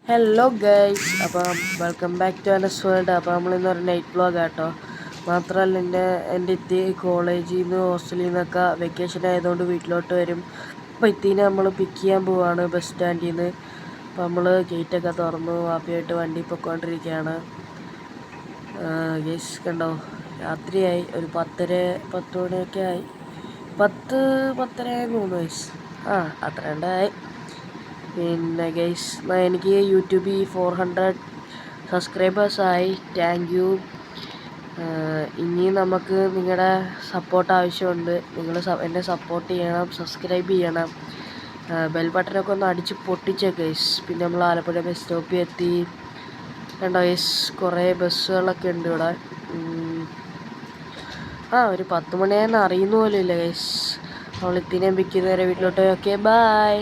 Hello guys, അപ്പം welcome back to Anas world. അപ്പോൾ നമ്മളിന്നൊരു നൈറ്റ് വ്ളോഗ് ആട്ടോ. മാത്രമല്ല എൻ്റെ ഇത്തി കോളേജിൽ നിന്ന് ഹോസ്റ്റലിൽ നിന്നൊക്കെ വെക്കേഷൻ ആയതുകൊണ്ട് വീട്ടിലോട്ട് വരും. അപ്പോൾ ഇത്തീനെ നമ്മൾ പിക്ക് ചെയ്യാൻ പോവാണ് ബസ് സ്റ്റാൻഡിൽ നിന്ന്. അപ്പോൾ നമ്മൾ ഗേറ്റൊക്കെ തുറന്നു ഹാപ്പിയായിട്ട് വണ്ടി പൊയ്ക്കൊണ്ടിരിക്കുകയാണ്. ഗൈസ് കണ്ടോ, രാത്രിയായി, ഒരു 10 മണിയൊക്കെ ആയി. 10-10:30 തോന്നുന്നു ഗൈസ്. അത്ര ഉണ്ടായി. പിന്നെ ഗൈസ്, എനിക്ക് യൂട്യൂബിൽ 400 സബ്സ്ക്രൈബേഴ്സായി. Thank you. ഇനിയും നമുക്ക് നിങ്ങളുടെ സപ്പോർട്ട് ആവശ്യമുണ്ട്. നിങ്ങൾ എന്നെ സപ്പോർട്ട് ചെയ്യണം, സബ്സ്ക്രൈബ് ചെയ്യണം, ബെൽ ബട്ടനൊക്കെ ഒന്ന് അടിച്ച് പൊട്ടിച്ചേ ഗൈസ്. പിന്നെ നമ്മൾ ആലപ്പുഴ ബസ് സ്റ്റോപ്പിൽ എത്തി. കണ്ടോ ഗൈസ്, കുറേ ബസ്സുകളൊക്കെ ഉണ്ട് ഇവിടെ. ഒരു 10 മണിയായെന്ന് അറിയുന്ന പോലും ഇല്ല ഗൈസ്. നമ്മൾ ഇത്തിനെയും പിക്ക് ചെയ്യുന്നവരെ വീട്ടിലോട്ട്. Okay, by.